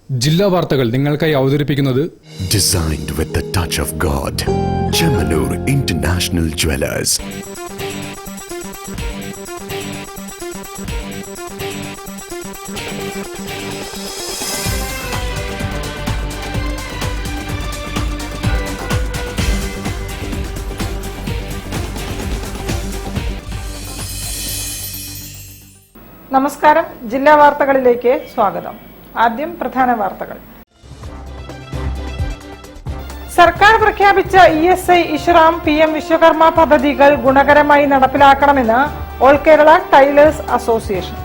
ജില്ലാ വാർത്തകൾ നിങ്ങൾക്കായി അവതരിപ്പിക്കുന്നത് Designed with the touch of God. Chemanur International Jewelers. നമസ്കാരം. ജില്ലാ വാർത്തകളിലേക്ക് സ്വാഗതം. ആദ്യം പ്രധാന വാർത്തകൾ. സർക്കാർ പ്രഖ്യാപിച്ച ESI, ഇഷ്റാം, PM വിശ്വകർമ്മ പദ്ധതികൾ ഗുണകരമായി നടപ്പിലാക്കണമെന്ന് all Kerala tailors association.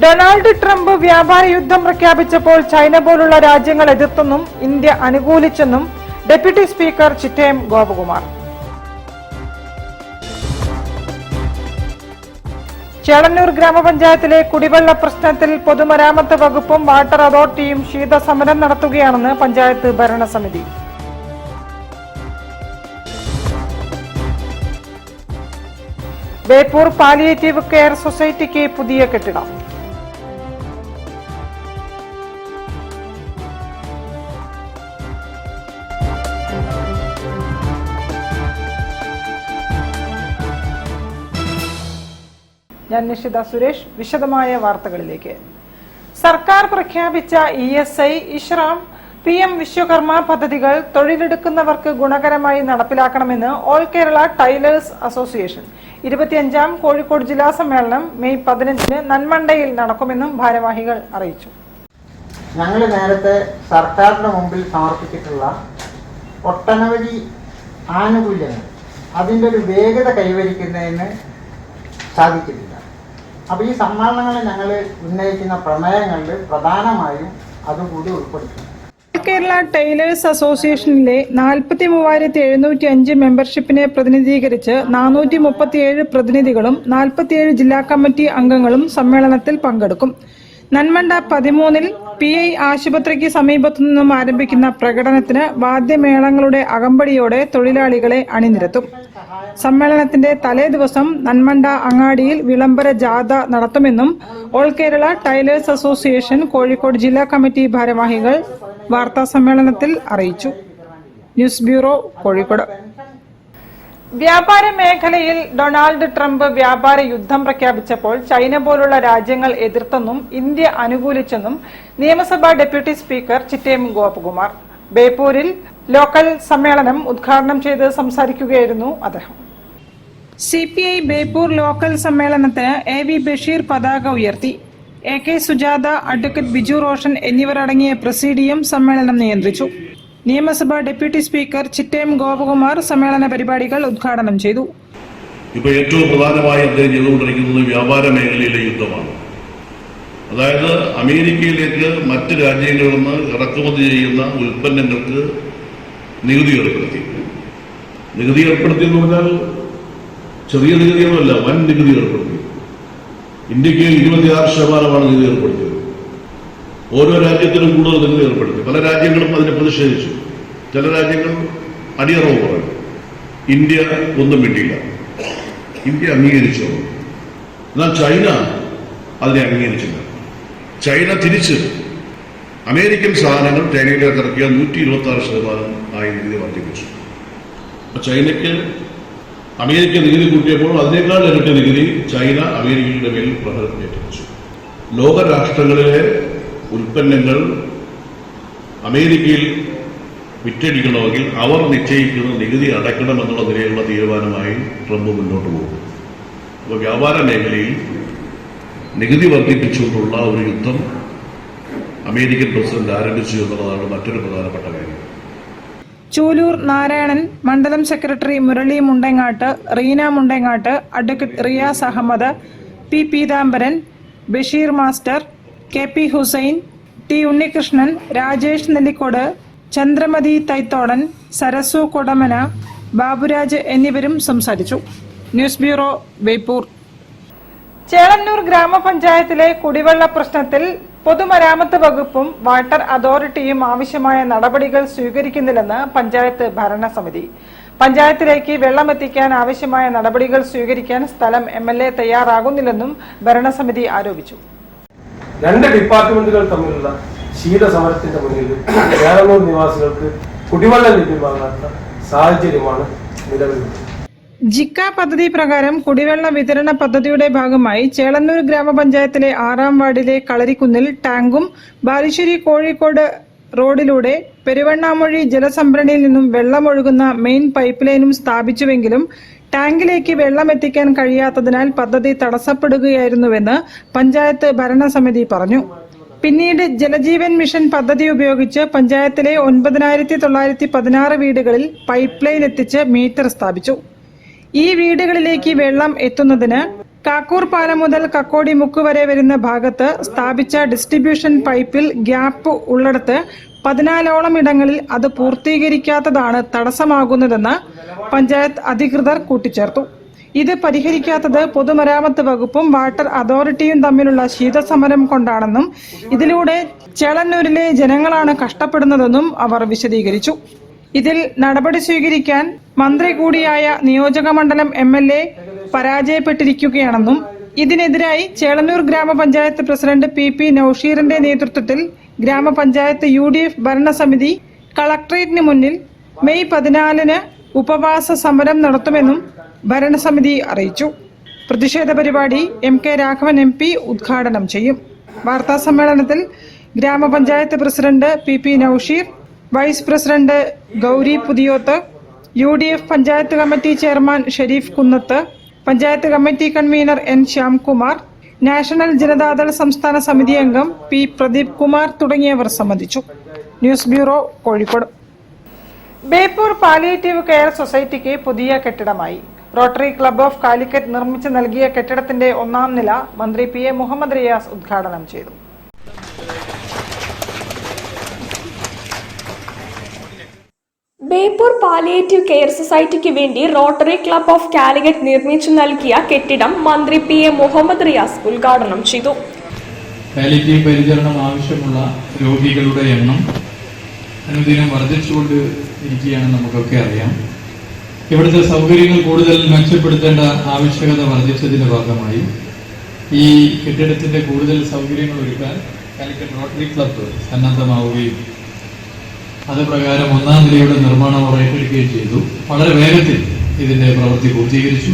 Donald Trump വ്യാപാര യുദ്ധം പ്രഖ്യാപിച്ചപ്പോൾ ചൈന പോലുള്ള രാജ്യങ്ങൾ എതിർത്തെന്നും ഇന്ത്യ അനുകൂലിച്ചെന്നും ഡെപ്യൂട്ടി സ്പീക്കർ ചിറ്റയം ഗോപകുമാർ. ചേളന്നൂർ ഗ്രാമപഞ്ചായത്തിലെ കുടിവെള്ള പ്രശ്നത്തിൽ പൊതുമരാമത്ത് വകുപ്പും വാട്ടർ അതോറിറ്റിയും ശീതസമരം നടത്തുകയാണെന്ന് പഞ്ചായത്ത് ഭരണസമിതി. ബേപ്പൂർ പാലിയേറ്റീവ് കെയർ സൊസൈറ്റിക്ക് പുതിയ കെട്ടിടം. ഞാൻ നിഷിത സുരേഷ്. വിശദമായ വാർത്തകളിലേക്ക്. സർക്കാർ പ്രഖ്യാപിച്ച ESI, ഇഷ്റാം, PM വിശ്വകർമ്മ പദ്ധതികൾ തൊഴിലെടുക്കുന്നവർക്ക് ഗുണകരമായി നടപ്പിലാക്കണമെന്ന് ഓൾ കേരള ടൈലേഴ്സ് അസോസിയേഷൻ. 25ാം കോഴിക്കോട് ജില്ലാ സമ്മേളനം മെയ് 15-ന് നന്മണ്ടയിൽ നടക്കുമെന്നും ഭാരവാഹികൾ അറിയിച്ചു. ഞങ്ങൾ നേരത്തെ സർക്കാരിന്റെ മുമ്പിൽ സമർപ്പിച്ചിട്ടുള്ള ഒട്ടനവധി ആനുകൂല്യങ്ങൾ അതിൻ്റെ ഒരു വേഗത കൈവരിക്കുന്നതിന് സാധിക്കുന്നില്ല. അപ്പോൾ ഈ സമ്മേളനങ്ങളിൽ ഞങ്ങൾ ഉന്നയിക്കുന്ന പ്രമേയങ്ങളിൽ പ്രധാനമായും അതുകൂടി ഉൾപ്പെടുത്തും. കേരള ടൈലേഴ്സ് അസോസിയേഷനിലെ 43,705 മെമ്പർഷിപ്പിനെ പ്രതിനിധീകരിച്ച് 437 പ്രതിനിധികളും 47 ജില്ലാ കമ്മിറ്റി അംഗങ്ങളും സമ്മേളനത്തിൽ പങ്കെടുക്കും. നന്മണ്ട 13-ൽ PI ആശുപത്രിക്ക് സമീപത്തു നിന്നും ആരംഭിക്കുന്ന പ്രകടനത്തിന് വാദ്യമേളങ്ങളുടെ അകമ്പടിയോടെ തൊഴിലാളികളെ അണിനിരത്തും. സമ്മേളനത്തിന്റെ തലേ ദിവസം നന്മണ്ട അങ്ങാടിയിൽ വിളംബര ജാഥ നടത്തുമെന്നും all Kerala tailors association Kozhikode ജില്ലാ കമ്മിറ്റി ഭാരവാഹികൾ വാർത്താ സമ്മേളനത്തിൽ അറിയിച്ചു. News bureau, Kozhikode. വ്യാപാര മേഖലയിൽ ഡൊണാൾഡ് ട്രംപ് വ്യാപാര യുദ്ധം പ്രഖ്യാപിച്ചപ്പോൾ ചൈന പോലുള്ള രാജ്യങ്ങൾ എതിർത്തെന്നും ഇന്ത്യ അനുകൂലിച്ചെന്നും നിയമസഭാ ഡെപ്യൂട്ടി സ്പീക്കർ ചിറ്റയം ഗോപകുമാർ. ബേപ്പൂരിൽ ലോക്കൽ സമ്മേളനം ഉദ്ഘാടനം ചെയ്ത് സംസാരിക്കുകയായിരുന്നു അദ്ദേഹം. CPI ബേപ്പൂർ ലോക്കൽ സമ്മേളനത്തിന് AV ബഷീർ പതാക ഉയർത്തി. AK സുജാത, അഡ്വക്കേറ്റ് ബിജു റോഷൻ എന്നിവരടങ്ങിയ പ്രസിഡിയം സമ്മേളനം നിയന്ത്രിച്ചു. നിയമസഭാ ഡെപ്യൂട്ടി സ്പീക്കർ ചിറ്റയം ഗോപകുമാർ സമ്മേളന പരിപാടികൾ ഉദ്ഘാടനം ചെയ്തു. ഇപ്പോൾ ഏറ്റവും പ്രധാനമായി അദ്ദേഹം ചെയ്തുകൊണ്ടിരിക്കുന്നത് വ്യാപാര മേഖലയിലെ യുദ്ധമാണ്. അതായത് അമേരിക്കയിലേക്ക് മറ്റ് രാജ്യങ്ങളിൽ നിന്ന് ഇറക്കുമതി ചെയ്യുന്ന ഉൽപ്പന്നങ്ങൾക്ക് നികുതി ഏർപ്പെടുത്തി. നികുതി ഏർപ്പെടുത്തിയെന്ന് പറഞ്ഞാൽ ചെറിയ നികുതിയൊന്നുമല്ല, വൻ നികുതി ഏർപ്പെടുത്തി. ഇന്ത്യക്ക് 26% നികുതി ഏർപ്പെടുത്തിയത്. ഓരോ രാജ്യത്തിനും കൂടുതൽ നികുതി ഏർപ്പെടുത്തി. പല രാജ്യങ്ങളും അതിനെ പ്രതിഷേധിച്ചു. ചില രാജ്യങ്ങൾ അടിയറവ് പറഞ്ഞു. ഇന്ത്യ ഒന്നും വേണ്ടിയില്ല, ഇന്ത്യ അംഗീകരിച്ചു. എന്നാൽ ചൈന അതിനെ അംഗീകരിച്ചില്ല. ചൈന തിരിച്ച് അമേരിക്കൻ സാധനങ്ങൾ ചൈനയിലേക്ക് ഇറക്കിയ 126% നികുതി വർദ്ധിപ്പിച്ചു. ചൈനയ്ക്ക് അമേരിക്ക നികുതി കൂട്ടിയപ്പോൾ അതിനേക്കാൾ ഇരട്ടി നികുതി ചൈന അമേരിക്കയുടെ മേൽ പ്രഹരം ഏൽപ്പിച്ചു. ലോകരാഷ്ട്രങ്ങളിലെ ഉൽപ്പന്നങ്ങൾ അമേരിക്കയിൽ വിറ്റഴിക്കണമെങ്കിൽ അവർ നിശ്ചയിക്കുന്ന നികുതി അടയ്ക്കണമെന്നുള്ള നിലയിലുള്ള തീരുമാനമായി ട്രംപ് മുന്നോട്ട് പോകും. അപ്പോൾ വ്യാപാര മേഖലയിൽ നികുതി വർദ്ധിപ്പിച്ചുകൊണ്ടുള്ള ഒരു യുദ്ധം അമേരിക്കൻ പ്രസിഡന്റ് ആരംഭിച്ചു എന്നുള്ളതാണ് മറ്റൊരു പ്രധാനപ്പെട്ട കാര്യം. ചൂലൂർ നാരായണൻ, മണ്ഡലം secretary Murali Mundangat, Reena Mundangat, advocate Riyas Ahammed, P Peethambaran, Basheer master, KP Hussain, T Unnikrishnan, Rajesh Nellikode, Chandramathi Thaithodan, Sarasu Kodamana, Baburaj എന്നിവരും സംസാരിച്ചു. News bureau, Beypore. ചേളന്നൂർ ഗ്രാമപഞ്ചായത്തിലെ കുടിവെള്ള പ്രശ്നത്തിൽ പൊതുമരാമത്ത് വകുപ്പും വാട്ടർ അതോറിറ്റിയും ആവശ്യമായ നടപടികൾ സ്വീകരിക്കുന്നില്ലെന്ന് പഞ്ചായത്ത് ഭരണസമിതി. പഞ്ചായത്തിലേക്ക് വെള്ളം എത്തിക്കാൻ ആവശ്യമായ നടപടികൾ സ്വീകരിക്കാൻ സ്ഥലം MLA തയ്യാറാകുന്നില്ലെന്നും ഭരണസമിതി ആരോപിച്ചു. രണ്ട് ഡിപ്പാർട്ട്മെന്റുകൾ തമ്മിലുള്ള ശീതസമരത്തിന്റെ മുന്നിൽ ചേളന്നൂർ നിവാസികൾക്ക് കുടിവെള്ളം ലഭ്യമാകാത്ത സാഹചര്യമാണ് നിലവിലുള്ളത്. ജിക്ക പദ്ധതി പ്രകാരം കുടിവെള്ള വിതരണ പദ്ധതിയുടെ ഭാഗമായി ചേളന്നൂർ ഗ്രാമപഞ്ചായത്തിലെ 6-ാം വാർഡിലെ കളരിക്കുന്നിൽ ടാങ്കും ബാലുശ്ശേരി കോഴിക്കോട് റോഡിലൂടെ പെരുവണ്ണാമൊഴി ജലസംഭരണിയിൽ നിന്നും വെള്ളമൊഴുകുന്ന മെയിൻ പൈപ്പ് ലൈനും സ്ഥാപിച്ചുവെങ്കിലും ടാങ്കിലേക്ക് വെള്ളം എത്തിക്കാൻ കഴിയാത്തതിനാൽ പദ്ധതി തടസ്സപ്പെടുകയായിരുന്നുവെന്ന് പഞ്ചായത്ത് ഭരണസമിതി പറഞ്ഞു. പിന്നീട് ജലജീവൻ മിഷൻ പദ്ധതി ഉപയോഗിച്ച് പഞ്ചായത്തിലെ 9,916 വീടുകളിൽ പൈപ്പ് ലൈൻ എത്തിച്ച് മീറ്റർ സ്ഥാപിച്ചു. ഈ വീടുകളിലേക്ക് വെള്ളം എത്തുന്നതിന് കാക്കൂർ പാലം മുതൽ കക്കോടി മുക്ക് വരെ വരുന്ന ഭാഗത്ത് സ്ഥാപിച്ച ഡിസ്ട്രിബ്യൂഷൻ പൈപ്പിൽ ഗ്യാപ്പ് ഉള്ളിടത്ത് 14ഓളം ഇടങ്ങളിൽ അത് പൂർത്തീകരിക്കാത്തതാണ് തടസ്സമാകുന്നതെന്ന് പഞ്ചായത്ത് അധികൃതർ കൂട്ടിച്ചേർത്തു. ഇത് പരിഹരിക്കാത്തത് പൊതുമരാമത്ത് വകുപ്പും വാട്ടർ അതോറിറ്റിയും തമ്മിലുള്ള ശീതസമരം കൊണ്ടാണെന്നും ഇതിലൂടെ ചേളന്നൂരിലെ ജനങ്ങളാണ് കഷ്ടപ്പെടുന്നതെന്നും അവർ വിശദീകരിച്ചു. ഇതിൽ നടപടി സ്വീകരിക്കാൻ മന്ത്രി കൂടിയായ നിയോജകമണ്ഡലം MLA പരാജയപ്പെട്ടിരിക്കുകയാണെന്നും ഇതിനെതിരായി ചേളന്നൂർ ഗ്രാമപഞ്ചായത്ത് പ്രസിഡന്റ് PP നൌഷീറിന്റെ നേതൃത്വത്തിൽ ഗ്രാമപഞ്ചായത്ത് UDF ഭരണസമിതി കളക്ടറേറ്റിന് മുന്നിൽ മെയ് 14-ന് ഉപവാസ സമരം നടത്തുമെന്നും ഭരണസമിതി അറിയിച്ചു. പ്രതിഷേധ പരിപാടി MK രാഘവൻ MP ഉദ്ഘാടനം ചെയ്യും. വാർത്താ സമ്മേളനത്തിൽ ഗ്രാമപഞ്ചായത്ത് president PP Noushir, vice president Gouri Puthiyoth, UDF panchayat committee chairman Sharif Kunnath, panchayat committee convener N Shyamkumar, national Janata സംസ്ഥാന സമിതി അംഗം P പ്രദീപ് കുമാർ തുടങ്ങിയവർ സംബന്ധിച്ചു. News bureau, Kozhikode. Beypore palliative care സൊസൈറ്റിക്ക് പുതിയ കെട്ടിടമായി. റോട്ടറി ക്ലബ്ബ് ഓഫ് കാലിക്കറ്റ് നിർമ്മിച്ചു നൽകിയ കെട്ടിടത്തിന്റെ 1-ാം നില മന്ത്രി PA മുഹമ്മദ് റിയാസ് ഉദ്ഘാടനം ചെയ്തു. ബേപ്പൂർ പാലിയേറ്റീവ് കെയർ സൊസൈറ്റിക്ക് വേണ്ടി റോട്ടറി ക്ലബ്ബ് ഓഫ് കാലിക്കറ്റ് നിർമ്മിച്ചു നൽകിയ കെട്ടിടം മന്ത്രി PA മുഹമ്മദ് റിയാസ് ഉദ്ഘാടനം ചെയ്തു. പാലിയേറ്റീവ് പരിചരണം ആവശ്യമുള്ള രോഗികളുടെ എണ്ണം അനുദിനം വർദ്ധിച്ചുകൊണ്ട് ഇരിക്കുകയാണെന്ന് നമുക്കൊക്കെ അറിയാം. ഇവിടുത്തെ സൗകര്യങ്ങൾ കൂടുതൽ മെച്ചപ്പെടുത്തേണ്ട ആവശ്യകത വർദ്ധിച്ചതിന്റെ ഭാഗമായി ഈ കെട്ടിടത്തിന്റെ കൂടുതൽ സൗകര്യങ്ങൾ ഒരുക്കാൻ കാലിക്കറ്റ് റോട്ടറി ക്ലബ്ബ് സന്നദ്ധമാവുകയും അത് പ്രകാരം 1-ാം നിലയുടെ നിർമ്മാണം ഏറ്റെടുക്കുകയും ചെയ്തു. വളരെ വേഗത്തിൽ ഇതിന്റെ പ്രവൃത്തി പൂർത്തീകരിച്ചു.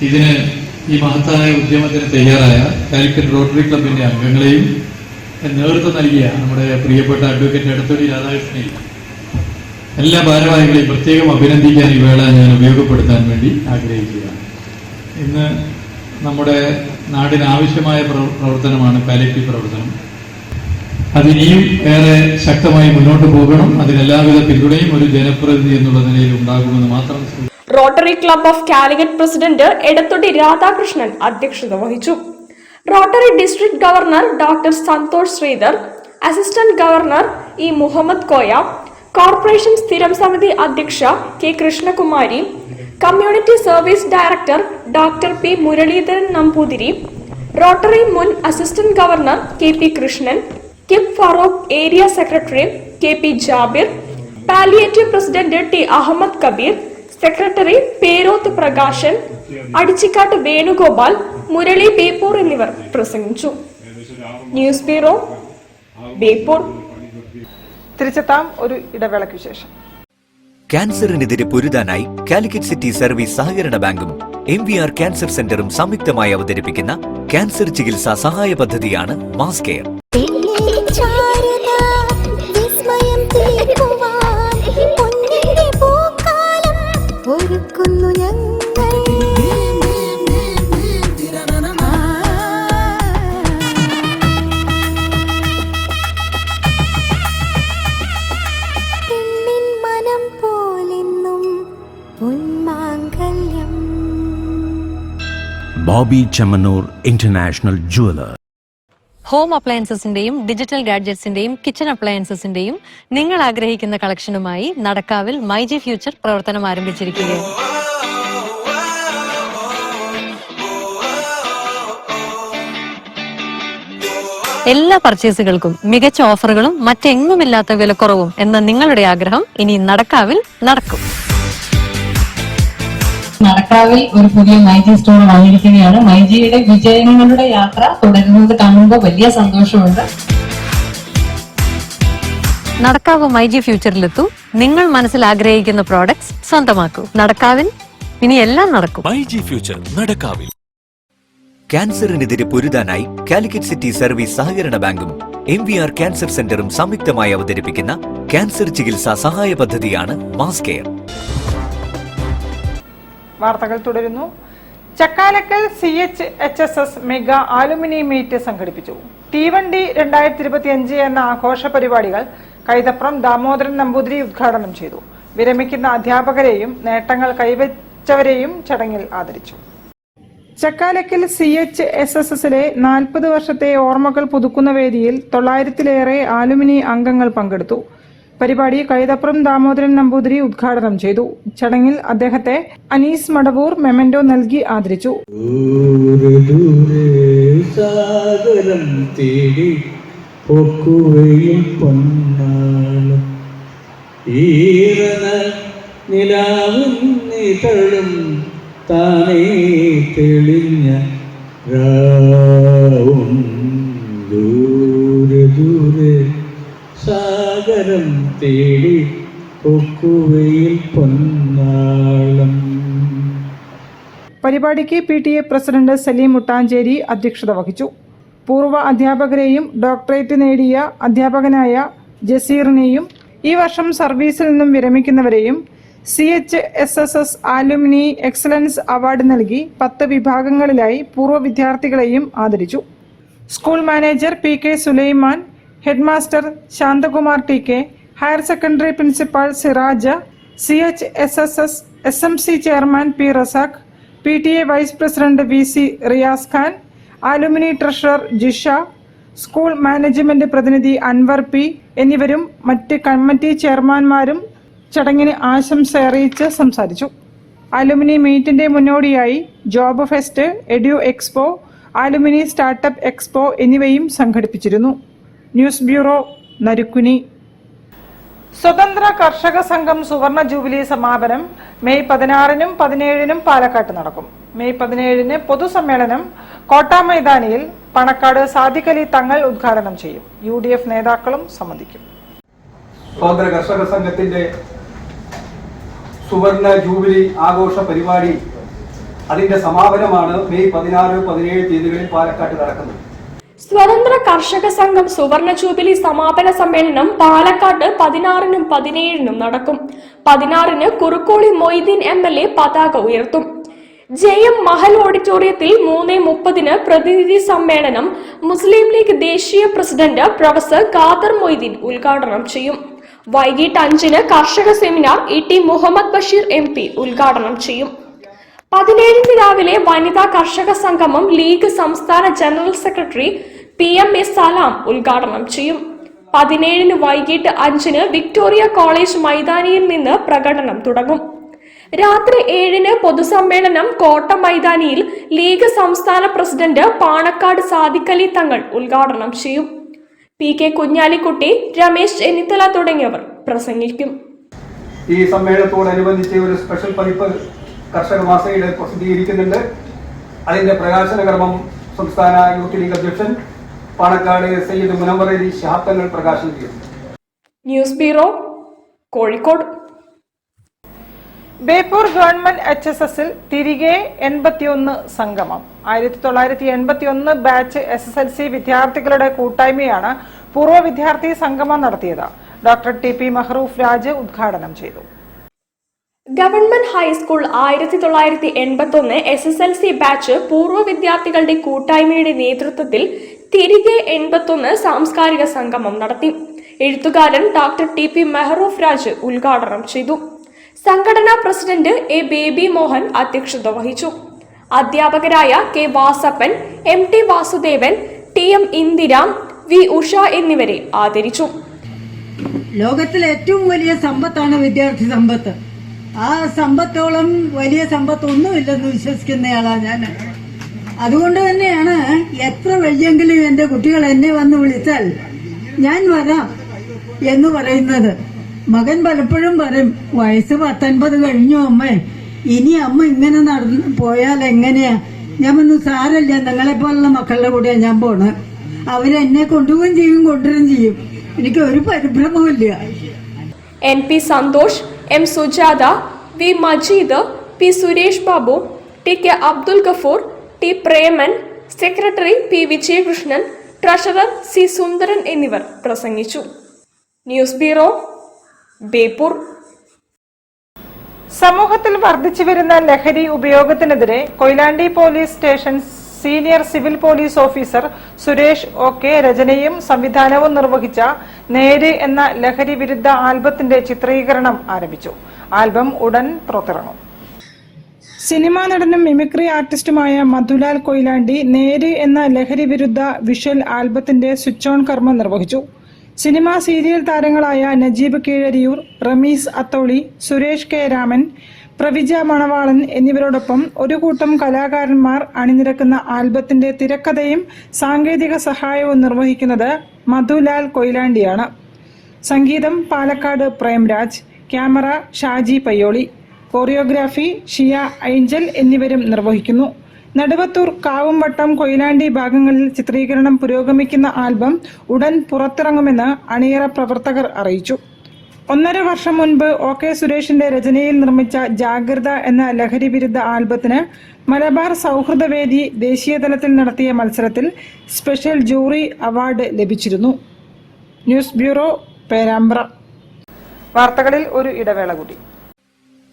ഇതിന് ഈ മഹത്തായ ഉദ്യമത്തിന് തയ്യാറായ കാലിക്കറ്റ് റോട്ടറി ക്ലബിന്റെ അംഗങ്ങളെയും നേതൃത്വം നൽകിയ നമ്മുടെ പ്രിയപ്പെട്ട അഡ്വക്കേറ്റ് എടത്തൊടി രാധാകൃഷ്ണനെയും എല്ലാ ഭാരവാഹികളെയും പ്രത്യേകം അഭിനന്ദിക്കാൻ ഈ വേള ഞാൻ ഉപയോഗപ്പെടുത്താൻ വേണ്ടി ആഗ്രഹിക്കുകയാണ്. ഇന്ന് നമ്മുടെ നാടിന് ആവശ്യമായ പ്രവർത്തനമാണ് പാലിയേറ്റീവ് പ്രവർത്തനം. അതിനിയും ഏറെ ശക്തമായി മുന്നോട്ട് പോകണം. അതിനെല്ലാവിധ പിന്തുണയും ഒരു ജനപ്രതിനിധി എന്നുള്ള നിലയിൽ ഉണ്ടാകുമെന്ന് മാത്രം. Rotary Club of Calicut president Edathodi Radhakrishnan അധ്യക്ഷത വഹിച്ചു. Rotary district governor doctor Santhosh Sridhar, assistant governor E Muhammed Koya, corporation സ്ഥിരം സമിതി അധ്യക്ഷ K Krishnakumari, community service director doctor P Muraleedharan Namboothiri, Rotary മുൻ അസിസ്റ്റന്റ് ഗവർണർ KP കൃഷ്ണൻ, കിബ് Farook area secretary KP Jabir, palliative president T Ahammed Kabeer, secretary Perothu Prakashan, Adichikkattu Venugopal, Murali Beypore എന്നിവർ പ്രസംഗിച്ചു. News bureau, Beypore. തിരിച്ചെത്താം ഒരു ഇടവേളയ്ക്ക് ശേഷം. ക്യാൻസറിനെതിരെ പൊരുതാനായി കാലിക്കറ്റ് സിറ്റി സർവീസ് സഹകരണ ബാങ്കും MVR ക്യാൻസർ സെന്ററും സംയുക്തമായി അവതരിപ്പിക്കുന്ന ക്യാൻസർ ചികിത്സാ സഹായ പദ്ധതിയാണ് mass care. Boby Chemmanur international jeweller. Home അപ്ലയൻസസിന്റെയും ഡിജിറ്റൽ ഗാഡ്ജറ്റ്സിന്റെയും കിച്ചൺ അപ്ലയൻസസിന്റെയും നിങ്ങൾ ആഗ്രഹിക്കുന്ന കളക്ഷനുമായി നടക്കാവിൽ മൈജി ഫ്യൂച്ചർ പ്രവർത്തനം ആരംഭിച്ചിരിക്കുകയാണ്. എല്ലാ പർച്ചേസുകൾക്കും മികച്ച ഓഫറുകളും മറ്റെങ്ങുമില്ലാത്ത വിലക്കുറവും എന്ന നിങ്ങളുടെ ആഗ്രഹം ഇനി നടക്കാവിൽ നടക്കും. നടക്കാവിൽ ഒരു പുതിയ മൈജി സ്റ്റോർ വന്നിരിക്കുകയാണ്. മൈജിയുടെ വിജയങ്ങളുടെ യാത്ര തുടരുന്നത് കാണുമ്പോൾ വലിയ സന്തോഷമുണ്ട്. നടക്കാവ് മൈജി ഫ്യൂച്ചറിലെത്തൂ. നിങ്ങൾ മനസ്സിൽ ആഗ്രഹിക്കുന്ന പ്രോഡക്ട്സ് സ്വന്തമാക്കൂ. നടക്കാവിൽ ഇനി എല്ലാം നടക്കും. മൈജി ഫ്യൂച്ചർ നടക്കാവിൽ. ക്യാൻസറിനെതിരെ പൊരുതാനായി കാലിക്കറ്റ് സിറ്റി സർവീസ് സഹകരണ ബാങ്കും MVR ക്യാൻസർ സെന്ററും സംയുക്തമായി അവതരിപ്പിക്കുന്ന ക്യാൻസർ ചികിത്സാ സഹായ പദ്ധതിയാണ് മാസ് കെയർ. വാർത്തകൾ തുടരുന്നു. Chakkalakkal CHSS mega alumni meet സംഘടിപ്പിച്ചു. തീവണ്ടി 2025 എന്ന ആഘോഷ പരിപാടികൾ കൈതപ്രം ദാമോദരൻ നമ്പൂതിരി ഉദ്ഘാടനം ചെയ്തു. വിരമിക്കുന്ന അധ്യാപകരെയും നേട്ടങ്ങൾ കൈവച്ചവരെയും ചടങ്ങിൽ ആദരിച്ചു. ചക്കാലക്കൽ CHSSലെ 40 വർഷത്തെ ഓർമ്മകൾ പുതുക്കുന്ന വേദിയിൽ 900-ലേറെ ആലുമിനി അംഗങ്ങൾ പങ്കെടുത്തു. പരിപാടി കൈതപ്രം ദാമോദരൻ നമ്പൂതിരി ഉദ്ഘാടനം ചെയ്തു. ചടങ്ങിൽ അദ്ദേഹത്തെ അനീസ് മടവൂർ മെമന്റോ നൽകി ആദരിച്ചു. താനേ തെളിഞ്ഞ രാവും ദൂരെ ദൂരെ സാഗരം തേടി പൊക്കുവയിൽ പൊന്നാളം. പരിപാടിക്ക് PTA പ്രസിഡന്റ് സലീം മുട്ടാഞ്ചേരി അധ്യക്ഷത വഹിച്ചു. പൂർവ്വ അധ്യാപകരെയും ഡോക്ടറേറ്റ് നേടിയ അധ്യാപകനായ ജസീറിനെയും ഈ വർഷം സർവീസിൽ നിന്നും വിരമിക്കുന്നവരെയും CHSS ആലുമിനി എക്സലൻസ് അവാർഡ് നൽകി 10 വിഭാഗങ്ങളിലായി പൂർവ്വ വിദ്യാർത്ഥികളെയും ആദരിച്ചു. School manager PK Sulaiman, headmaster Shanthakumar TK, higher secondary principal Siraj, CHSS SMC chairman P Razak, PTA vice president VC Riyas Khan, alumni treasurer Jisha, school management പ്രതിനിധി അൻവർ P എന്നിവരും മറ്റ് കമ്മിറ്റി ചെയർമാൻമാരും ചടങ്ങിന് ആശംസ അറിയിച്ച് സംസാരിച്ചു. ആലുമിനി മീറ്റിന്റെ മുന്നോടിയായി job fest, edu expo, alumni startup expo എന്നിവയും സംഘടിപ്പിച്ചിരുന്നു. News bureau, Narikkuni. സ്വതന്ത്ര കർഷക സംഘം സുവർണ ജൂബിലി സമാപനം മെയ് 16-നും 17-നും പാലക്കാട്ട് നടക്കും. മെയ് 17-ന് പൊതുസമ്മേളനം കോട്ട മൈതാനിയിൽ പണക്കാട് സാദിഖ് അലി തങ്ങൾ ഉദ്ഘാടനം ചെയ്യും. UDF നേതാക്കളും സംബന്ധിക്കും. സ്വതന്ത്ര കർഷക സംഘത്തിന്റെ സുവർണ ജൂബിലി ആഘോഷ പരിപാടി അതിന്റെ സമാപനമാണ് മെയ് 16-17 തീയതികളിൽ പാലക്കാട്ട് നടക്കുന്നത്. സ്വതന്ത്ര കർഷക സംഘം സുവർണ ജൂബിലി സമാപന സമ്മേളനം പാലക്കാട്ട് 16-നും 17-നും നടക്കും. 16-ന് കുറുക്കോളി മൊയ്തീൻ MLA പതാക ഉയർത്തും. JM മഹൽ ഓഡിറ്റോറിയത്തിൽ 3:30-ന് പ്രതിനിധി സമ്മേളനം മുസ്ലിം ലീഗ് ദേശീയ പ്രസിഡന്റ് പ്രൊഫസർ ഖാദർ മൊയ്തീൻ ഉദ്ഘാടനം ചെയ്യും. വൈകിട്ട് 5-ന് കർഷക seminar ET Muhammad Basheer MP ഉദ്ഘാടനം ചെയ്യും. 17-ന് രാവിലെ വനിതാ കർഷക സംഗമം ലീഗ് സംസ്ഥാന ജനറൽ സെക്രട്ടറി PMA സലാം ഉദ്ഘാടനം ചെയ്യും. 17-ന് വൈകിട്ട് 5-ന് വിക്ടോറിയ കോളേജ് മൈതാനിയിൽ നിന്ന് പ്രകടനം തുടങ്ങും. രാത്രി 7-ന് പൊതുസമ്മേളനം കോട്ട മൈതാനിയിൽ ലീഗ് സംസ്ഥാന പ്രസിഡന്റ് പാണക്കാട് സാദിഖ് അലി തങ്ങൾ ഉദ്ഘാടനം ചെയ്യും. PK കുഞ്ഞാലിക്കുട്ടി, രമേശ് ചെന്നിത്തല തുടങ്ങിയവർ പ്രസംഗിക്കും. ഈ സമ്മേളനത്തോടനുബന്ധിച്ച് ഒരു സ്പെഷ്യൽ പതിപ്പ് കർഷക മാസികയിൽ പ്രസിദ്ധീകരിക്കുന്നുണ്ട്. അതിന്റെ പ്രകാശന കർമ്മം സംസ്ഥാന യൂത്ത് ലീഗ് അധ്യക്ഷൻ പാണക്കാട് സയ്യിദ് മുനവ്വർ അലി ശിഹാബ് തങ്ങൾ പ്രകാശനം ചെയ്തു. News bureau, Kozhikode. Beypore government HSSൽ തിരികെ 81 സംഗമം. 1981 ബാച്ച് SSLC വിദ്യാർത്ഥികളുടെ കൂട്ടായ്മയാണ് പൂർവ്വ വിദ്യാർത്ഥി സംഗമം നടത്തിയത്. ഡോക്ടർ TP മഹ്റൂഫ് രാജ് ഉദ്ഘാടനം ചെയ്തു. ഗവൺമെന്റ് ഹൈസ്കൂൾ 1981 SSLC ബാച്ച് പൂർവ്വ വിദ്യാർത്ഥികളുടെ കൂട്ടായ്മയുടെ നേതൃത്വത്തിൽ തിരികെ 81 സാംസ്കാരിക സംഗമം നടത്തി. എഴുത്തുകാരൻ ഡോക്ടർ TP മഹ്റൂഫ് രാജ് ഉദ്ഘാടനം ചെയ്തു. സംഘടനാ പ്രസിഡന്റ് A ബേബി മോഹൻ അധ്യക്ഷത വഹിച്ചു. അധ്യാപകരായ K Vasappan, MT Vasudevan, TM Indira, V Usha എന്നിവരെ ആദരിച്ചു. ലോകത്തിലെ ഏറ്റവും വലിയ സമ്പത്താണ് വിദ്യാർത്ഥി സമ്പത്ത്. ആ സമ്പത്തോളം വലിയ സമ്പത്ത് ഒന്നുമില്ലെന്ന് വിശ്വസിക്കുന്നയാളാണ് ഞാൻ. അതുകൊണ്ട് തന്നെയാണ് എത്ര വയ്യെങ്കിലും എന്റെ കുട്ടികൾ എന്നെ വന്ന് വിളിച്ചാൽ ഞാൻ വരാം എന്ന് പറയുന്നത്. മകൻ പലപ്പോഴും പറയും, വയസ്സ് 19 കഴിഞ്ഞു അമ്മേ, ഇനി അമ്മ ഇങ്ങനെ നടന്ന് പോയാൽ എങ്ങനെയാ? ഞാൻ പറഞ്ഞു സാരല്ല, നിങ്ങളെ പോലുള്ള മക്കളുടെ കൂടെയാണ് ഞാൻ പോണ്. അവരെന്നെ കൊണ്ടുപോവുകയും ചെയ്യും, കൊണ്ടുവരും ചെയ്യും. എനിക്ക് ഒരു പരിഭ്രമവുമില്ല. NP Santhosh, M Sujatha, V Majeed, P Suresh Babu, TK Abdul Gafoor, T Preman, secretary P Vijayakrishnan, treasurer C Sundaran എന്നിവർ പ്രസംഗിച്ചു. News bureau, Beypore. സമൂഹത്തിൽ വർദ്ധിച്ചു വരുന്ന ലഹരി ഉപയോഗത്തിനെതിരെ Koyilandy police station senior civil police officer Suresh OK രചനയും സംവിധാനവും നിർവഹിച്ച നേര് എന്ന ലഹരി വിരുദ്ധ ആൽബത്തിന്റെ ചിത്രീകരണം ആരംഭിച്ചു. ആൽബം ഉടൻ പുറത്തിറങ്ങും. സിനിമാ നടനും മിമിക്രി ആർട്ടിസ്റ്റുമായ മധുലാൽ കൊയിലാണ്ടി നേര് എന്ന ലഹരി വിരുദ്ധ വിഷ്വൽ ആൽബത്തിന്റെ സ്വിച്ച് ഓൺ കർമ്മം നിർവഹിച്ചു. സിനിമാ സീരിയൽ താരങ്ങളായ നജീബ് കീഴരിയൂർ, റമീസ് അത്തോളി, സുരേഷ് K രാമൻ, പ്രവിജ മണവാളൻ എന്നിവരോടൊപ്പം ഒരു കൂട്ടം കലാകാരന്മാർ അണിനിരക്കുന്ന ആൽബത്തിന്റെ തിരക്കഥയും സാങ്കേതിക സഹായവും നിർവഹിക്കുന്നത് മധുലാൽ കൊയിലാണ്ടിയാണ്. സംഗീതം പാലക്കാട് പ്രേംരാജ്, ക്യാമറ ഷാജി പയ്യോളി, കോറിയോഗ്രാഫി ഷിയ ഐഞ്ചൽ എന്നിവരും നിർവഹിക്കുന്നു. നടുവത്തൂർ, കാവുംവട്ടം, കൊയിലാണ്ടി ഭാഗങ്ങളിൽ ചിത്രീകരണം പുരോഗമിക്കുന്ന ആൽബം ഉടൻ പുറത്തിറങ്ങുമെന്ന് അണിയറ പ്രവർത്തകർ അറിയിച്ചു. 1.5 വർഷം മുൻപ് OK സുരേഷിന്റെ രചനയിൽ നിർമ്മിച്ച ജാഗ്രത എന്ന ലഹരി വിരുദ്ധ ആൽബത്തിന് മലബാർ സൗഹൃദവേദി ദേശീയതലത്തിൽ നടത്തിയ മത്സരത്തിൽ സ്പെഷ്യൽ ജൂറി അവാർഡ് ലഭിച്ചിരുന്നു. News bureau, Perambra. വാർത്തകളിൽ ഒരു ഇടവേള കൂടി.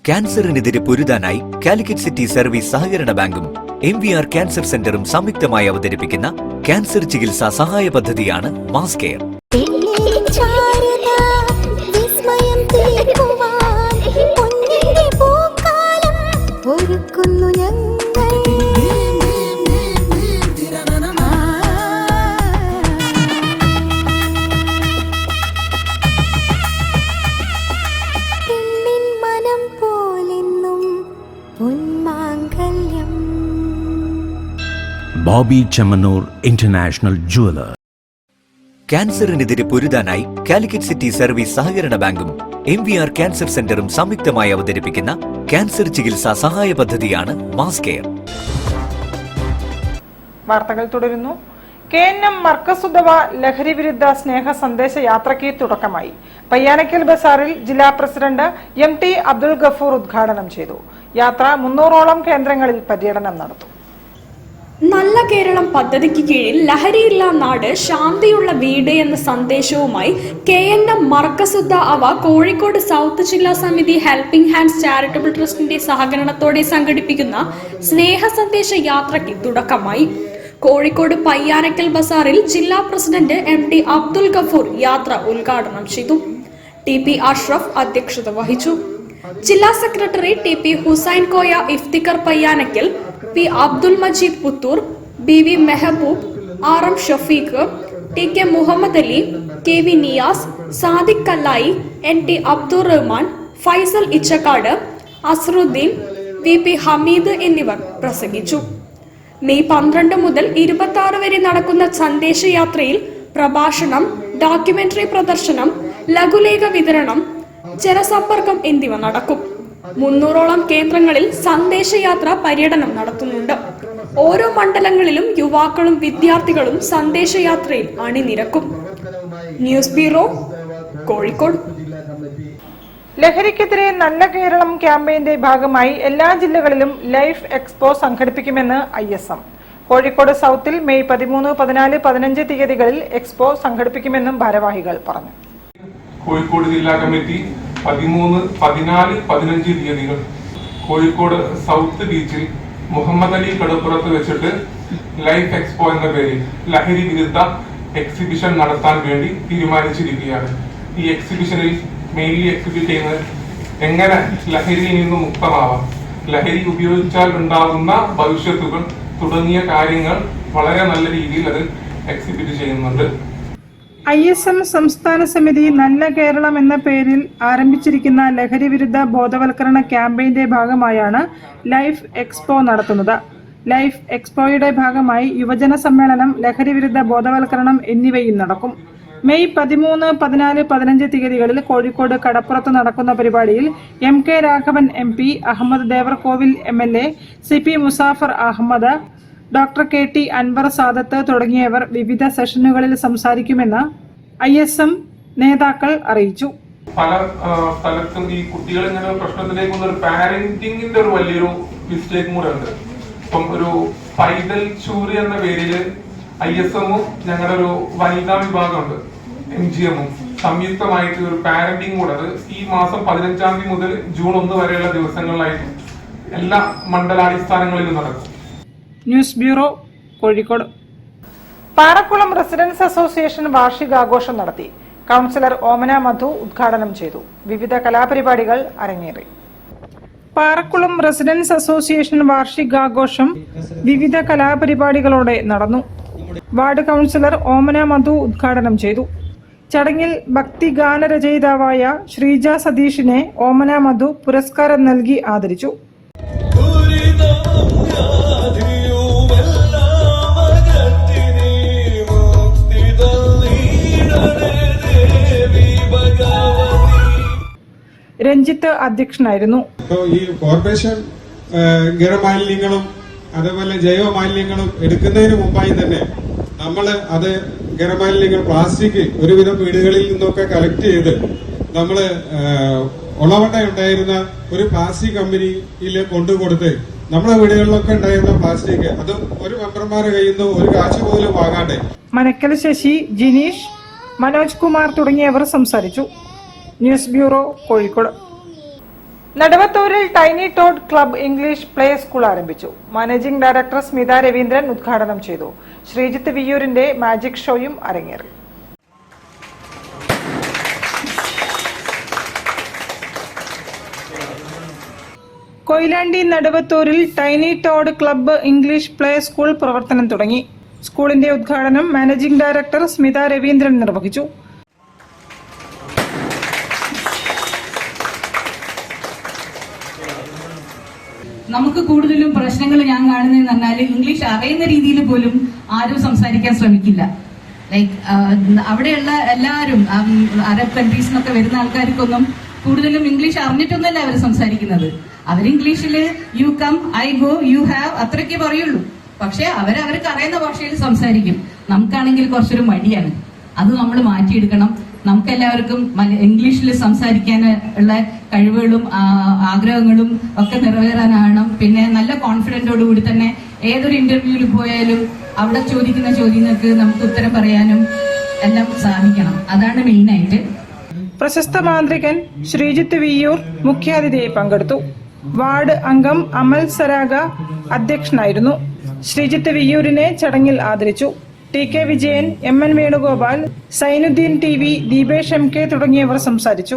ക്യാൻസറിനെതിരെ പൊരുതാനായി കാലിക്കറ്റ് സിറ്റി സർവീസ് സഹകരണ ബാങ്കും MVR ക്യാൻസർ സെന്ററും സംയുക്തമായി അവതരിപ്പിക്കുന്ന ക്യാൻസർ ചികിത്സാ സഹായ പദ്ധതിയാണ് mass care. Boby Chemmanur international jeweller. ക്യാൻസറിനെതിരെ പൊരുതാനായി കാലിക്കറ്റ് സിറ്റി സർവീസ് സഹകരണ ബാങ്കും MVR ക്യാൻസർ സെന്ററും സംയുക്തമായി അവതരിപ്പിക്കുന്ന ക്യാൻസർ ചികിത്സാ സഹായ പദ്ധതിയാണ് മാസ് കെയർ. വാർത്തകൾ തുടരുന്നു. KNM മർക്കസുദവ ലഹരി വിരുദ്ധ സ്നേഹ സന്ദേശ യാത്രയ്ക്ക് തുടക്കമായി. പയ്യാനക്കൽ ബസാറിൽ ജില്ലാ പ്രസിഡന്റ് MT അബ്ദുൽ ഗഫൂർ ഉദ്ഘാടനം ചെയ്തു. യാത്ര 300ഓളം കേന്ദ്രങ്ങളിൽ പര്യടനം നടത്തും. നല്ല കേരളം പദ്ധതിക്ക് കീഴിൽ ലഹരിയില്ല നാട്, ശാന്തിയുള്ള വീട് എന്ന സന്ദേശവുമായി KNM മർക്കസുദ്ദ അവ കോഴിക്കോട് സൗത്ത് ജില്ലാ സമിതി ഹെൽപ്പിംഗ് ഹാൻഡ്സ് ചാരിറ്റബിൾ ട്രസ്റ്റിന്റെ സഹകരണത്തോടെ സംഘടിപ്പിക്കുന്ന സ്നേഹ സന്ദേശ യാത്രയ്ക്ക് തുടക്കമായി. കോഴിക്കോട് പയ്യാനക്കൽ ബസാറിൽ ജില്ലാ പ്രസിഡന്റ് MT അബ്ദുൽ ഗഫൂർ യാത്ര ഉദ്ഘാടനം ചെയ്തു. TP അഷ്റഫ് അധ്യക്ഷത വഹിച്ചു. ജില്ലാ secretary TP Hussain Koya Iftikhar Payyanakkal, P Abdul Majeed Puthur, BV Mehaboob, RM Shafeeq, TK Muhammed Ali, KV Niyas, Sadiq Kallai, NT Abdul Rahman, Faisal Ichakkad, Asruddin, VP Hameed എന്നിവർ പ്രസംഗിച്ചു. മെയ് 12 മുതൽ 26 വരെ നടക്കുന്ന സന്ദേശയാത്രയിൽ പ്രഭാഷണം, ഡോക്യുമെന്ററി പ്രദർശനം, ലഘുലേഖ വിതരണം, ജനസമ്പർക്കം എന്നിവ നടക്കും. 300ഓളം കേന്ദ്രങ്ങളിൽ സന്ദേശയാത്ര പര്യടനം നടത്തുന്നുണ്ട്. ഓരോ മണ്ഡലങ്ങളിലും യുവാക്കളും വിദ്യാർത്ഥികളും സന്ദേശയാത്രയിൽ അണിനിരക്കും. News bureau, Kozhikode. ലഹരിക്കെതിരെ നല്ല കേരളം ക്യാമ്പയിന്റെ ഭാഗമായി എല്ലാ ജില്ലകളിലും ലൈഫ് എക്സ്പോ സംഘടിപ്പിക്കുമെന്ന് ISM. കോഴിക്കോട് സൗത്തിൽ മെയ് 13, 14, 15 തീയതികളിൽ എക്സ്പോ സംഘടിപ്പിക്കുമെന്നും ഭാരവാഹികൾ പറഞ്ഞു. കോഴിക്കോട് ജില്ലാ കമ്മിറ്റി 13, 14, 15 തീയതികൾ കോഴിക്കോട് സൗത്ത് ബീച്ചിൽ മുഹമ്മദ് അലി കടപ്പുറത്ത് വെച്ചിട്ട് ലൈഫ് എക്സ്പോ എന്ന പേരിൽ ലഹരി വിരുദ്ധ എക്സിബിഷൻ നടത്താൻ വേണ്ടി തീരുമാനിച്ചിരിക്കുകയാണ്. ഈ എക്സിബിഷനിൽ മെയിൻലി എക്സിബിറ്റ് ചെയ്യുന്നത് എങ്ങനെ ലഹരിയിൽ നിന്ന് മുക്തമാവാം, ലഹരി ഉപയോഗിച്ചാൽ ഉണ്ടാകുന്ന ഭവിഷ്യത്തുകൾ തുടങ്ങിയ കാര്യങ്ങൾ വളരെ നല്ല രീതിയിൽ അത് എക്സിബിറ്റ് ചെയ്യുന്നുണ്ട്. ISM സംസ്ഥാന സമിതി നല്ല കേരളം എന്ന പേരിൽ ആരംഭിച്ചിരിക്കുന്ന ലഹരി വിരുദ്ധ ബോധവൽക്കരണ ക്യാമ്പയിന്റെ ഭാഗമായാണ് ലൈഫ് എക്സ്പോ നടത്തുന്നത്. ലൈഫ് എക്സ്പോയുടെ ഭാഗമായി യുവജന സമ്മേളനം, ലഹരി വിരുദ്ധ ബോധവൽക്കരണം എന്നിവയും നടക്കും. മെയ് 13, 14, 15 തീയതികളിൽ കോഴിക്കോട് കടപ്പുറത്ത് നടക്കുന്ന പരിപാടിയിൽ MK Raghavan MP, Ahammad Devarkovil MLA, CP Musafar Ahammad, doctor KT Anwar Sadath തുടങ്ങിയവർ വിവിധ സെഷനുകളിൽ സംസാരിക്കുമെന്ന് ISM നേതാക്കൾ അറിയിച്ചു. പല സ്ഥലത്തും ഈ കുട്ടികൾ ഇങ്ങനെ പ്രശ്നത്തിലേക്ക് വന്ന ഒരു പാരന്റിങ്ങിന്റെ ഒരു വലിയൊരു മിസ്റ്റേക്കും കൂടെ ഉണ്ട്. ഇപ്പം ഒരു പൈതൽ ചൂരി എന്ന പേരില് ISM-ഉം ഞങ്ങളുടെ ഒരു വനിതാ വിഭാഗമുണ്ട് MGM-ഉം സംയുക്തമായിട്ട് ഒരു പാരന്റിങ് കൂടെ അത് ഈ മാസം 15-ാം തീയതി മുതൽ ജൂൺ 1 വരെയുള്ള ദിവസങ്ങളിലായിട്ട് എല്ലാ മണ്ഡലാടിസ്ഥാനങ്ങളിലും നടക്കും. News bureau, Kozhikode. Parakkulam residence association വാർഷികാഘോഷം നടത്തി. കൗൺസിലർ ഓമന മധു ഉദ്ഘാടനം ചെയ്തു. വിവിധ കലാപരിപാടികൾ അരങ്ങേറി. പാറക്കുളം റെസിഡൻസ് അസോസിയേഷൻ വാർഷികാഘോഷം വിവിധ കലാപരിപാടികളോടെ നടന്നു. വാർഡ് കൗൺസിലർ ഓമന മധു ഉദ്ഘാടനം ചെയ്തു. ചടങ്ങിൽ ഭക്തിഗാനരചയിതാവായ ശ്രീജ സതീഷിനെ ഓമന മധു പുരസ്കാരം നൽകി ആദരിച്ചു. രഞ്ജിത്ത് അധ്യക്ഷനായിരുന്നു. ഈ കോർപ്പറേഷൻ ഖരമാലിന്യങ്ങളും അതേപോലെ ജൈവ മാലിന്യങ്ങളും എടുക്കുന്നതിന് മുമ്പായി തന്നെ നമ്മൾ അത് ഖരമാലിന്യങ്ങൾ പ്ലാസ്റ്റിക് ഒരുവിധം വീടുകളിൽ നിന്നൊക്കെ കളക്ട് ചെയ്ത് നമ്മൾ ഒളവട്ട ഉണ്ടായിരുന്ന ഒരു പ്ലാസ്റ്റിക് കമ്പനിയിൽ കൊണ്ടുകൊടുത്ത് നമ്മുടെ വീടുകളിലൊക്കെ ഉണ്ടായിരുന്ന പ്ലാസ്റ്റിക് അത് ഒരു മെമ്പർമാരെ കയ്യിൽ നിന്ന് ഒരു കാശ് പോലും വാങ്ങാണ്ട്. മനക്കൽ ശശി, ജിനീഷ്, മനോജ് കുമാർ തുടങ്ങിയവർ സംസാരിച്ചു. News bureau, Kozhikode. നടുവത്തൂരിൽ tiny toad club English play school ആരംഭിച്ചു. മാനേജിംഗ് ഡയറക്ടർ സ്മിത രവീന്ദ്രൻ ഉദ്ഘാടനം ചെയ്തു. ശ്രീജിത്ത് വിയ്യൂരിന്റെ മാജിക് ഷോയും അരങ്ങേറി. കൊയിലാണ്ടി നടുവത്തൂരിൽ tiny toad club English play school പ്രവർത്തനം തുടങ്ങി. സ്കൂളിന്റെ ഉദ്ഘാടനം മാനേജിംഗ് ഡയറക്ടർ സ്മിത രവീന്ദ്രൻ നിർവഹിച്ചു. നമുക്ക് കൂടുതലും പ്രശ്നങ്ങൾ ഞാൻ കാണുന്നതെന്ന് പറഞ്ഞാൽ ഇംഗ്ലീഷ് അറിയുന്ന രീതിയിൽ പോലും ആരും സംസാരിക്കാൻ ശ്രമിക്കില്ല. ലൈക്ക് അവിടെയുള്ള എല്ലാവരും അറബ് കൺട്രീസ് നിന്നൊക്കെ വരുന്ന ആൾക്കാർക്കൊന്നും കൂടുതലും ഇംഗ്ലീഷ് അറിഞ്ഞിട്ടൊന്നുമല്ല അവർ സംസാരിക്കുന്നത്. അവർ ഇംഗ്ലീഷിൽ you come, I go, you have അത്രയ്ക്കേ പറയുള്ളൂ. പക്ഷെ അവർക്ക് അറിയുന്ന ഭാഷയിൽ സംസാരിക്കും. നമുക്കാണെങ്കിൽ കുറച്ചൊരു മടിയാണ്. അത് നമ്മൾ മാറ്റിയെടുക്കണം. നമുക്കെല്ലാവർക്കും ഇംഗ്ലീഷിൽ സംസാരിക്കാൻ ഉള്ള കഴിവുകളും ആഗ്രഹങ്ങളും ഒക്കെ നിറവേറാനാണ്. പിന്നെ നല്ല കോൺഫിഡൻറ്റോടു കൂടി തന്നെ ഏതൊരു ഇന്റർവ്യൂവിൽ പോയാലും അവിടെ ചോദിക്കുന്ന ചോദ്യങ്ങൾക്ക് നമുക്ക് ഉത്തരം പറയാനും എല്ലാം സാധിക്കണം. അതാണ് മെയിനായിട്ട്. പ്രശസ്ത മാന്ത്രികൻ ശ്രീജിത്ത് വിയ്യൂർ മുഖ്യാതിഥിയായി പങ്കെടുത്തു. വാർഡ് അംഗം അമൽ സരാഗ അധ്യക്ഷനായിരുന്നു. ശ്രീജിത്ത് വിയ്യൂരിനെ ചടങ്ങിൽ ആദരിച്ചു. TK Vijayan, MN Venugopal, Zainuddin TV, Deepesh MK തുടങ്ങിയവർ സംസാരിച്ചു.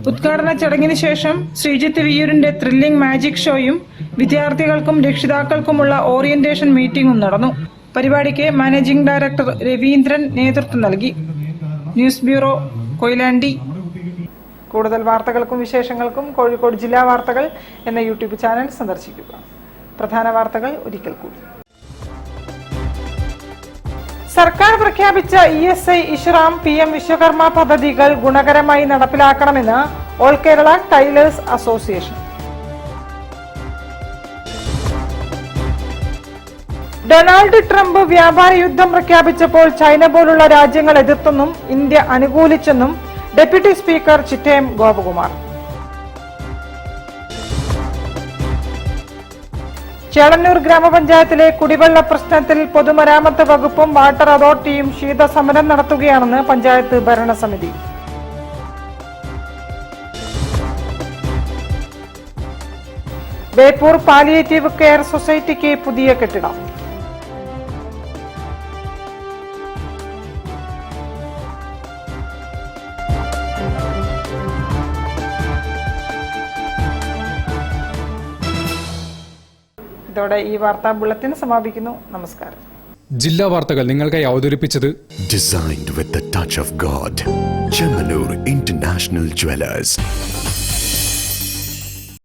ഉദ്ഘാടന ചടങ്ങിന് ശേഷം ശ്രീജിത്ത് വിയ്യൂരിന്റെ ത്രില്ലിംഗ് മാജിക് ഷോയും വിദ്യാർത്ഥികൾക്കും രക്ഷിതാക്കൾക്കുമുള്ള ഓറിയന്റേഷൻ മീറ്റിംഗും നടന്നു. പരിപാടിക്ക് മാനേജിംഗ് ഡയറക്ടർ രവീന്ദ്രൻ നേതൃത്വം നൽകി. News bureau, Koyilandy. കൂടുതൽ വാർത്തകൾക്കും വിശേഷങ്ങൾക്കും കോഴിക്കോട് ജില്ലാ വാർത്തകൾ എന്ന YouTube ചാനൽ സന്ദർശിക്കുക. പ്രധാന വാർത്തകൾ ഒരിക്കൽ കൂടി. സർക്കാർ പ്രഖ്യാപിച്ച ESI, ഇഷ്റാം, PM വിശ്വകർമ്മ പദ്ധതികൾ ഗുണകരമായി നടപ്പിലാക്കണമെന്ന് all Kerala tailors association. Donald Trump വ്യാപാര യുദ്ധം പ്രഖ്യാപിച്ചപ്പോൾ ചൈന പോലുള്ള രാജ്യങ്ങൾ എതിർത്തെന്നും ഇന്ത്യ അനുകൂലിച്ചെന്നും ഡെപ്യൂട്ടി സ്പീക്കർ ചിറ്റയം ഗോപകുമാർ. ചേളന്നൂർ ഗ്രാമപഞ്ചായത്തിലെ കുടിവെള്ള പ്രശ്നത്തിൽ പൊതുമരാമത്ത് വകുപ്പും വാട്ടർ അതോറിറ്റിയും ശീതസമരം നടത്തുകയാണെന്ന് പഞ്ചായത്ത് ഭരണസമിതി. ബേപ്പൂർ പാലിയേറ്റീവ് കെയർ സൊസൈറ്റിക്ക് പുതിയ കെട്ടിടം. ഇതോടെ ഈ വാർത്താ ബുള്ളറ്റിൻ സമാപിക്കുന്നു. നമസ്കാരം. ജില്ലാ വാർത്തകൾ നിങ്ങൾക്കായി അവതരിപ്പിച്ചത് Designed with the touch of God. Chemanur International Jewelers.